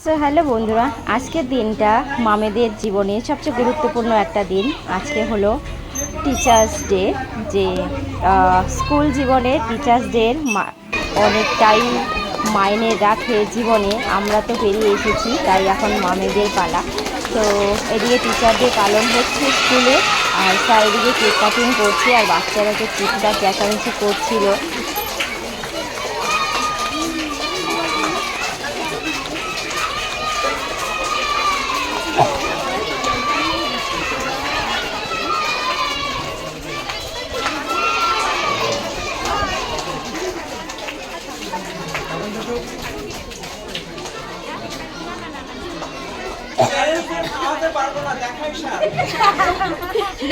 So hello বন্ধুরা, আজকের দিনটা মামেদের জীবনে সবচেয়ে গুরুত্বপূর্ণ একটা দিন। আজকে হলো টিচার্স ডে। যে স্কুল জীবনে টিচার্স ডের অনেকটাই মাইনে রাখে জীবনে। আমরা তো পেরিয়ে এসেছি, তাই এখন মামেদের পালা। তো এদিকে টিচার ডে পালন হচ্ছে স্কুলে, আর স্যার এদিকে কেক কাটিং করছে, আর বাচ্চারা তো চিৎকার চেঁচামেচি করছিল।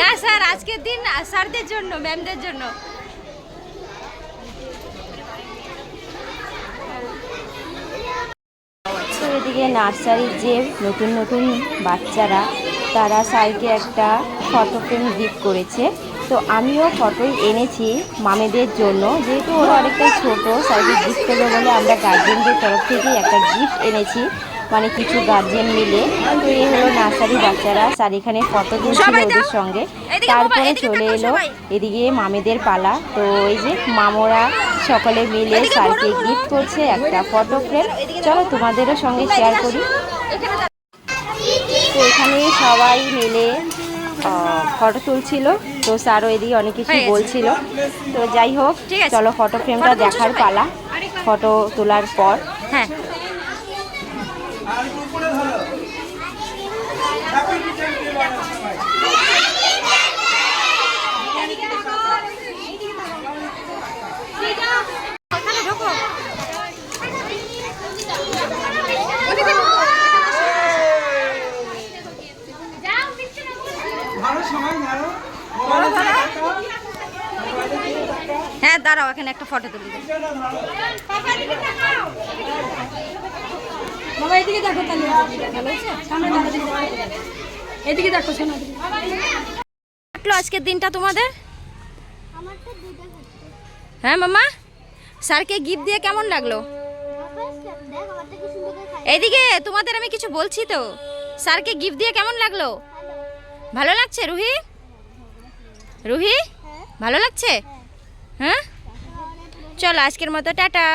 না স্যার, আজকের দিন স্যারদের জন্য, ম্যামদের জন্য। তো এদিকে নার্সারির যে নতুন নতুন বাচ্চারা, তারা স্যারকে একটা ফটো ফ্রেম গিফট করেছে। তো আমিও ফটোই এনেছি মামেদের জন্য, যেহেতু ওরা অনেকটাই ছোটো, স্যারকে গিফট করবে বলে আমরা গার্জেনদের তরফ থেকেই একটা গিফট এনেছি, মানে কিছু গার্জেন মিলে। তো এই হলো নার্সারি বাচ্চারা, স্যার এখানে ফটো তুলছিল ওদের সঙ্গে। তারপরে চলে এলো এদিকে মামেদের পালা। তো এই যে মামরা সকলে মিলে স্যারকে গিফট করছে একটা ফটো ফ্রেম। চলো তোমাদেরও সঙ্গে শেয়ার করি। তো এখানে সবাই মিলে ফটো তুলছিল, তো স্যারও এদিকে অনেক কিছু বলছিল। তো যাই হোক, চলো ফটো ফ্রেমটা দেখার পালা ফটো তোলার পর। হ্যাঁ, হ্যাঁ দাঁড়াও, এখানে একটা ফটো তুলি। বাবা এদিকে দেখো, তাহলে ভালো হয়েছে। সামনে এদিকে দেখো, শোনো আজকের দিনটা তোমাদের? হ্যাঁ মামা, স্যারকে গিফট দিয়ে কেমন লাগলো? এইদিকে তোমাদের আমি কিছু বলছি তো। স্যারকে গিফট দিয়ে কেমন লাগলো? ভালো লাগছে রুহি? রুহি ভালো লাগছে? হ্যাঁ, চলো আজকের মতো টাটা।